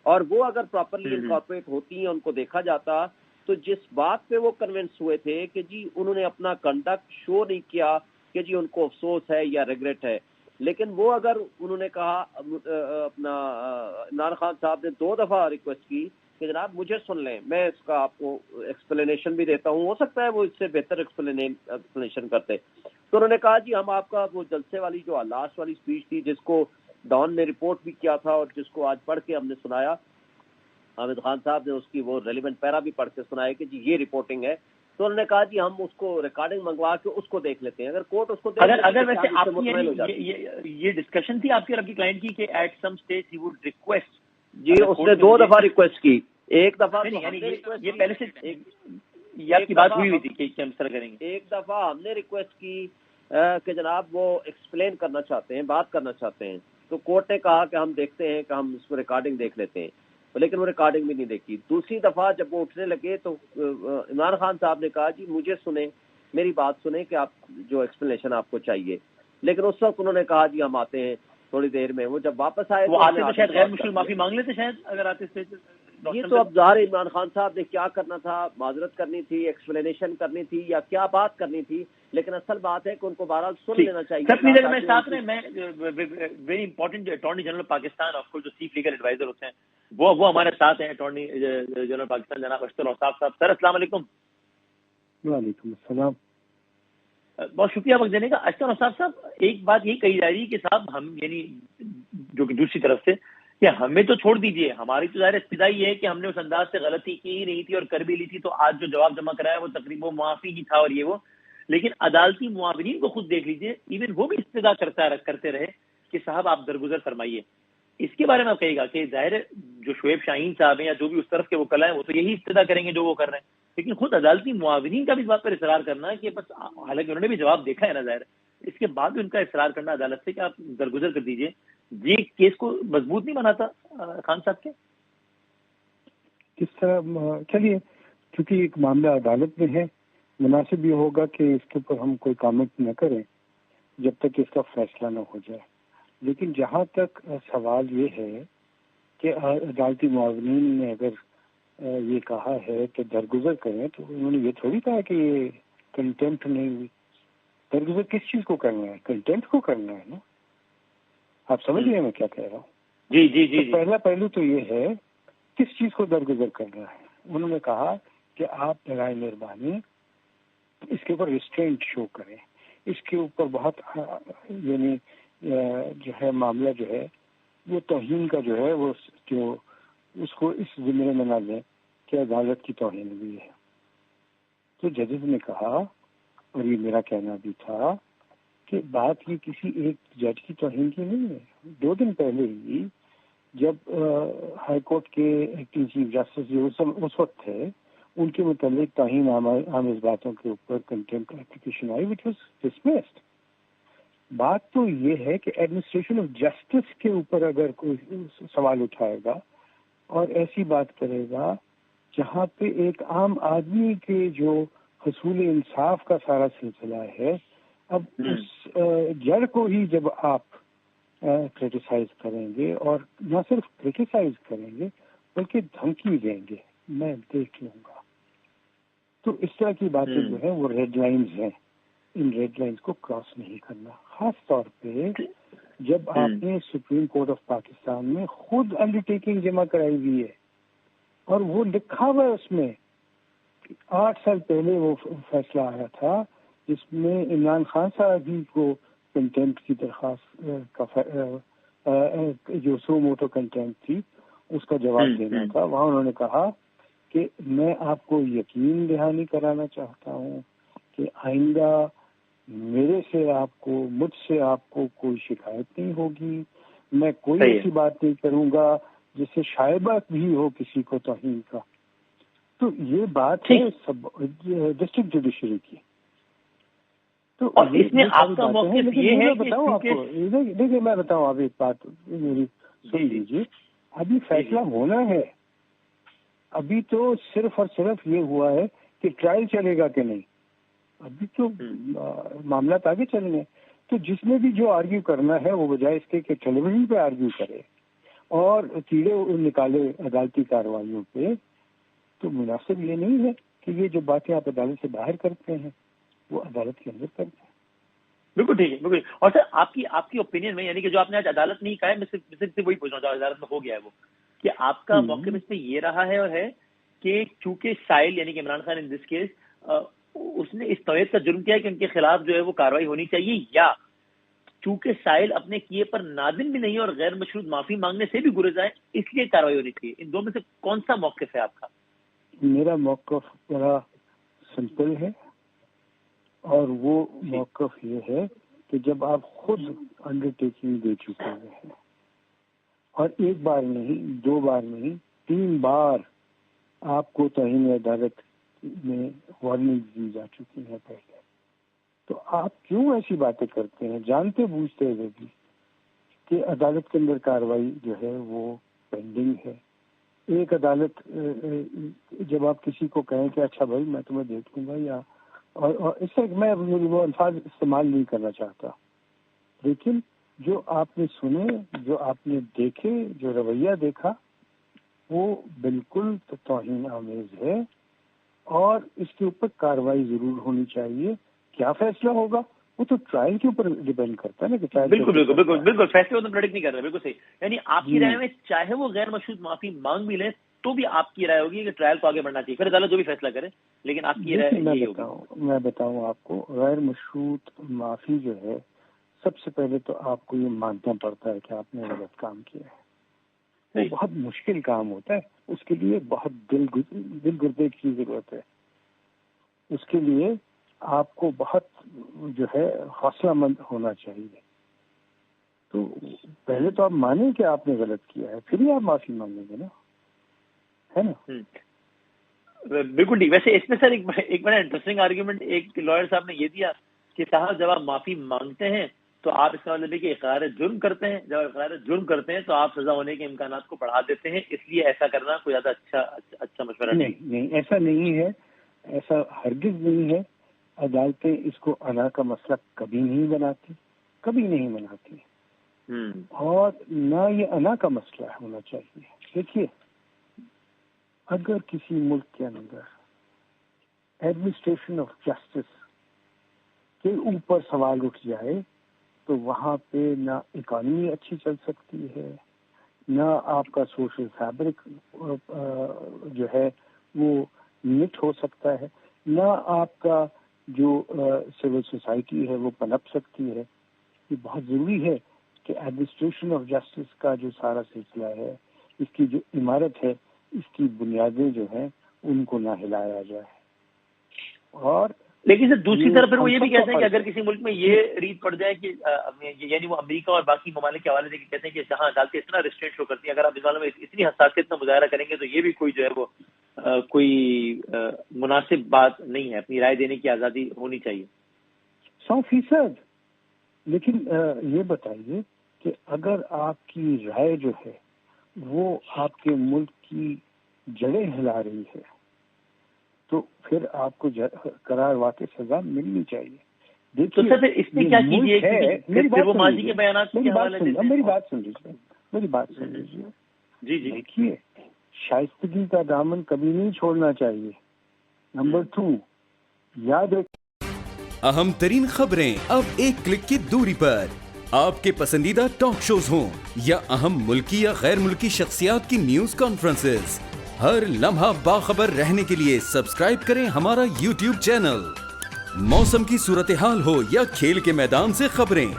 اور وہ اگر پراپرلی انکارپوریٹ ہوتی ہیں، ان کو دیکھا جاتا، تو جس بات پہ وہ کنونس ہوئے تھے کہ جی انہوں نے اپنا کنڈکٹ شو نہیں کیا کہ جی ان کو افسوس ہے یا ریگریٹ ہے، لیکن وہ اگر انہوں نے کہا، اپنا عمران خان صاحب نے 2 دفعہ ریکویسٹ کی کہ جناب مجھے سن لیں، میں اس کا آپ کو ایکسپلینیشن بھی دیتا ہوں، ہو سکتا ہے وہ اس سے بہتر ایکسپلینیشن کرتے. تو انہوں نے کہا جی ہم آپ کا وہ جلسے والی جو لاسٹ والی اسپیچ تھی جس کو ڈان نے رپورٹ بھی کیا تھا اور جس کو آج پڑھ کے ہم نے سنایا، حامد خان صاحب نے اس کی وہ ریلیونٹ پیرا بھی پڑھ کے سنایا کہ جی یہ رپورٹنگ ہے، تو تو انہوں نے کہا جی ہم اس کو ریکارڈنگ منگوا کے اس کو دیکھ لیتے ہیں. اگر کورٹ اس کو اگر ویسے آپ کی یہ ڈسکشن تھی آپ کی اور آپ کی کلائنٹ کی کہ at some stage he would request, جی اس نے 2 دفعہ ریکویسٹ کی. ایک دفعہ یہ پہلے سے یہ آپ کی بات ہوئی تھی کہ ہم سر کریں گے. ایک دفعہ ہم نے ریکویسٹ کی کہ جناب وہ ایکسپلین کرنا چاہتے ہیں, بات کرنا چاہتے ہیں, تو کورٹ نے کہا کہ ہم دیکھتے ہیں کہ ہم اس کو ریکارڈنگ دیکھ لیتے ہیں, لیکن وہ ریکارڈنگ بھی نہیں دیکھی. دوسری دفعہ جب وہ اٹھنے لگے تو عمران خان صاحب نے کہا جی مجھے سنیں, میری بات سنیں کہ آپ جو ایکسپلینیشن آپ کو چاہیے. لیکن اس وقت انہوں نے کہا جی ہم آتے ہیں تھوڑی دیر میں. وہ جب واپس آئے وہ آتے تو شاید غیر مشکل معافی مانگ لیتے شاید اگر آتے سے. یہ تو اب ظاہر عمران خان صاحب نے کیا کرنا تھا, معذرت کرنی تھی, ایکسپلینیشن کرنی تھی, یا کیا بات کرنی تھی, لیکن اصل بات ہے کہ ان کو بہرحال سن لینا چاہیے. اپنی جگہ میں ساتھ میں very important attorney general Pakistan of course جو چیف لیگل ایڈوائزر ہوتے ہیں وہ ہمارے ساتھ ہیں, اٹارنی جنرل پاکستان جناب اشتر اوصاف صاحب. سر السلام علیکم. وعلیکم السلام. بہت شکریہ وقت دینے کا. اشتر اوصاف صاحب ایک بات یہ کہی جا رہی ہے کہ صاحب ہم یعنی جو کہ دوسری طرف سے کہ ہمیں تو چھوڑ دیجئے, ہماری تو ظاہر ابتدا یہ ہے کہ ہم نے اس انداز سے غلطی کی ہی نہیں تھی اور کر بھی لی تھی, تو آج جو جواب جمع کرایا وہ تقریباً معافی ہی تھا اور یہ وہ. لیکن عدالتی معاونین کو خود دیکھ لیجئے, ایون وہ بھی استدعا کرتے رہے کہ صاحب آپ درگزر فرمائیے. اس کے بارے میں آپ کہے گا کہ ظاہر جو شعیب شاہین صاحب ہیں یا جو بھی اس طرف کے وکلا ہیں وہ تو یہی استدعا کریں گے جو وہ کر رہے ہیں, لیکن خود عدالتی معاونین کا بھی اس بات پر اصرار کرنا ہے کہ بس, حالانکہ انہوں نے بھی جواب دیکھا ہے نا ظاہر, اس کے بعد بھی ان کا اصرار کرنا عدالت سے کہ آپ درگزر کر دیجئے, یہ کیس کو مضبوط نہیں بناتا خان صاحب کے؟ کس طرح چلیے, کیونکہ ایک معاملہ عدالت میں ہے, مناسب یہ ہوگا کہ اس کے اوپر ہم کوئی کامنٹ نہ کریں جب تک اس کا فیصلہ نہ ہو جائے. لیکن جہاں تک سوال یہ ہے کہ عدالتی معاونین نے اگر یہ کہا ہے کہ درگزر کریں, تو انہوں نے یہ تھوڑی کہا کہ یہ کنٹمپٹ نہیں ہوئی. درگزر کس چیز کو کرنا ہے؟ کنٹمپٹ کو کرنا ہے نا. آپ سمجھ رہے ہیں میں کیا کہہ رہا ہوں؟ جی جی جی. پہلا پہلو تو یہ ہے کس چیز کو درگزر کرنا ہے. انہوں نے کہا کہ آپ برائے مہربانی اس کے اوپر ریسٹرینٹ شو کریں, اس کے اوپر بہت یعنی جو ہے معاملہ جو ہے وہ توہین کا جو ہے وہ جو اس کو اس زمرے میں نہ لیں کہ عدالت کی توہین ہوئی ہے. تو ججز نے کہا, اور یہ میرا کہنا بھی تھا, کہ بات یہ کسی ایک جج کی توہین کی نہیں ہے. 2 دن پہلے ہی جب ہائی کورٹ کے ایکٹنگ چیف جسٹس جو اس وقت تھے, ان کے متعلق توہین آمیز باتوں کے اوپر contempt application I which was dismissed. بات تو یہ ہے کہ ایڈمنسٹریشن آف جسٹس کے اوپر اگر کوئی سوال اٹھائے گا اور ایسی بات کرے گا جہاں پہ ایک عام آدمی کے جو حصول انصاف کا سارا سلسلہ ہے, اب اس جڑ کو ہی جب آپ کرٹیسائز کریں گے, اور نہ صرف کرٹیسائز کریں گے بلکہ دھمکی دیں گے, میں دیکھ لوں گا, تو اس طرح کی باتیں جو ہیں وہ ریڈ لائنز ہیں. ان ریڈ لائنز کو کراس نہیں کرنا. خاص طور پہ جب آپ نے سپریم کورٹ آف پاکستان میں خود انڈر ٹیکنگ جمع کرائی ہوئی ہے, اور وہ لکھا ہوا ہے اس میں 8 سال پہلے وہ فیصلہ آیا تھا جس میں عمران خان صاحب ہی کو کنٹمپٹ کی درخواست کا جو سو موٹو کنٹمپٹ تھی اس کا جواب دینا تھا. وہاں انہوں نے کہا کہ میں آپ کو یقین دہانی کرانا چاہتا ہوں کہ آئندہ مجھ سے آپ کو کوئی شکایت نہیں ہوگی, میں کوئی ایسی بات نہیں کروں گا جس سے شائبہ بھی ہو کسی کو توہین کا. تو یہ بات ہے ڈسٹرکٹ جوڈیشری کی. تو اس میں آپ کا موقف یہ ہے, بتاؤں آپ کو, دیکھیے میں بتاؤں, آپ ایک بات میری سن لیجیے. ابھی فیصلہ ہونا ہے, ابھی تو صرف اور صرف یہ ہوا ہے کہ ٹرائل چلے گا کہ نہیں. ابھی تو معاملات آگے چلیں گے. تو جس نے بھی جو آرگیو کرنا ہے وہ بجائے اس کے کہ ٹیلی ویژن پہ آرگیو کرے اور کیڑے نکالے عدالتی کارروائیوں پہ, تو مناسب یہ نہیں ہے کہ یہ جو باتیں آپ عدالت سے باہر کرتے ہیں وہ عدالت کے اندر کرتے ہیں. بالکل ٹھیک ہے, بالکل. اور سر آپ کی اوپینین میں, یعنی کہ جو آپ نے آج عدالت نہیں کہا ہے, میں صرف وہی پوچھنا چاہتا ہوں, عدالت میں ہو گیا ہے وہ, کہ آپ کا موقف اس میں یہ رہا ہے اور ہے کہ چونکہ سائل یعنی کہ عمران خان ان دس کیس اس نے اس توحید کا جرم کیا ہے کہ ان کے خلاف جو ہے وہ کارروائی ہونی چاہیے, یا چونکہ سائل اپنے کیے پر نادم بھی نہیں اور غیر مشروط معافی مانگنے سے بھی گریز آئے اس لیے کارروائی ہونی چاہیے؟ ان دو میں سے کون سا موقف ہے آپ کا؟ میرا موقف بڑا سمپل ہے، اور وہ موقف یہ ہے کہ جب آپ خود انڈر ٹیکنگ دے چکے ہوئے ہیں، اور ایک بار نہیں، 2 بار نہیں، 3 بار آپ کو توہین عدالت میں وارننگ دی جا چکی ہے پہلے، تو آپ کیوں ایسی باتیں کرتے ہیں جانتے بوجھتے ہوئے بھی کہ عدالت کے اندر کارروائی جو ہے وہ پینڈنگ ہے؟ ایک عدالت جب آپ کسی کو کہیں کہ اچھا بھائی میں تمہیں دیکھ لوں گا، یا اور اس سے میں وہ الفاظ استعمال نہیں کرنا چاہتا، لیکن جو آپ نے سنے، جو آپ نے دیکھے، جو رویہ دیکھا، وہ بالکل توہین آمیز ہے، اور اس کے اوپر کارروائی ضرور ہونی چاہیے۔ کیا فیصلہ ہوگا وہ تو ٹرائل کے اوپر ڈیپینڈ کرتا ہے نا کہ ٹرائل بالکل فیصلے کو تو پریڈکٹ نہیں کر رہے، بالکل صحیح۔ یعنی آپ کی رائے میں چاہے وہ غیر مشروط معافی مانگ بھی لیں تو بھی آپ کی رائے ہوگی کہ ٹرائل کو آگے بڑھنا چاہیے، پھر عدالت جو بھی فیصلہ کرے، لیکن آپ کی رائے یہی ہوگی۔ میں بتاؤں آپ کو، غیر مشروط معافی جو ہے، سب سے پہلے تو آپ کو یہ ماننا پڑتا ہے کہ آپ نے غلط کام کیا ہے، وہ بہت مشکل کام ہوتا ہے، اس کے لیے بہت دل گردے کی ضرورت ہے، اس کے لیے آپ کو بہت جو ہے حوصلہ مند ہونا چاہیے۔ تو پہلے تو آپ مانیں کہ آپ نے غلط کیا ہے، پھر ہی آپ معافی مانگیں گے نا، ہے نا؟ بالکل ٹھیک۔ ویسے اس میں سر ایک بڑا انٹرسٹنگ آرگیومنٹ ایک لائر صاحب نے یہ دیا کہ صاحب جب آپ معافی مانگتے ہیں تو آپ اس کا مطلب ہے کہ اقرار جرم کرتے ہیں، جب اقرار جرم کرتے ہیں تو آپ سزا ہونے کے امکانات کو بڑھا دیتے ہیں، اس لیے ایسا کرنا کوئی زیادہ اچھا مشورہ نہیں، ایسا نہیں ہے، ایسا ہرگز نہیں ہے۔ عدالتیں اس کو انا کا مسئلہ کبھی نہیں بناتی، اور نہ یہ انا کا مسئلہ ہونا چاہیے۔ دیکھیے، اگر کسی ملک کے اندر ایڈمنسٹریشن آف جسٹس کے اوپر سوال اٹھ جائے تو وہاں پہ نہ اکانومی اچھی چل سکتی ہے، نہ آپ کا سوشل فیبرک جو ہے وہ نٹ ہو سکتا ہے، نہ آپ کا جو سول سوسائٹی ہے وہ پنپ سکتی ہے۔ یہ بہت ضروری ہے کہ ایڈمنسٹریشن آف جسٹس کا جو سارا سلسلہ ہے، اس کی جو عمارت ہے، اس کی بنیادیں جو ہیں ان کو نہ ہلایا جائے۔ اور لیکن سر دوسری طرف پھر وہ یہ بھی کہتے ہیں کہ اگر کسی ملک میں یہ ریت پڑ جائے کہ یعنی وہ امریکہ اور باقی ممالک کے حوالے سے کہتے ہیں کہ جہاں عدالتیں اتنا ریسٹرینٹ شو کرتی ہیں، اگر آپ اس معاملے میں اتنی حساسیت کا مظاہرہ کریں گے تو یہ بھی کوئی جو ہے وہ کوئی مناسب بات نہیں ہے، اپنی رائے دینے کی آزادی ہونی چاہیے۔ 100%۔ لیکن یہ بتائیے کہ اگر آپ کی رائے جو ہے وہ آپ کے ملک کی جڑیں ہلا رہی ہے تو پھر آپ کو قرار واقع سزا ملنی چاہیے۔ تو سر اس میں کیا کیجیے؟ میری بات سن لیجیے۔ جی دیکھیے، شائستگی کا دامن کبھی نہیں چھوڑنا چاہیے۔ نمبر 2، یاد رکھیں، اہم ترین خبریں اب ایک کلک کی دوری پر، آپ کے پسندیدہ ٹاک شوز ہوں یا اہم ملکی یا غیر ملکی شخصیات کی نیوز کانفرنسز، ہر لمحہ باخبر رہنے کے لیے سبسکرائب کریں ہمارا یوٹیوب چینل۔ موسم کی صورتحال ہو یا کھیل کے میدان سے خبریں،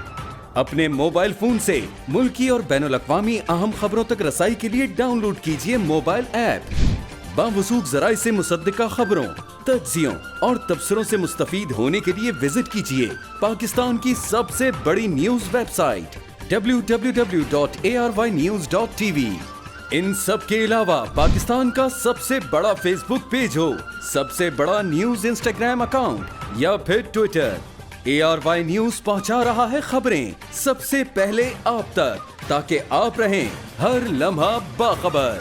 اپنے موبائل فون سے ملکی اور بین الاقوامی اہم خبروں تک رسائی کے لیے ڈاؤن لوڈ کیجیے موبائل ایپ۔ باوثوق ذرائع سے مصدقہ خبروں، تجزیوں اور تبصروں سے مستفید ہونے کے لیے وزٹ کیجیے پاکستان کی سب سے بڑی نیوز ویب سائٹ www.arYnews.tv۔ ان سب کے علاوہ پاکستان کا سب سے بڑا فیس بک پیج ہو، سب سے بڑا نیوز انسٹاگرام اکاؤنٹ یا پھر ٹویٹر، ARY نیوز پہنچا رہا ہے خبریں سب سے پہلے آپ تک، تاکہ آپ رہیں ہر لمحہ باخبر۔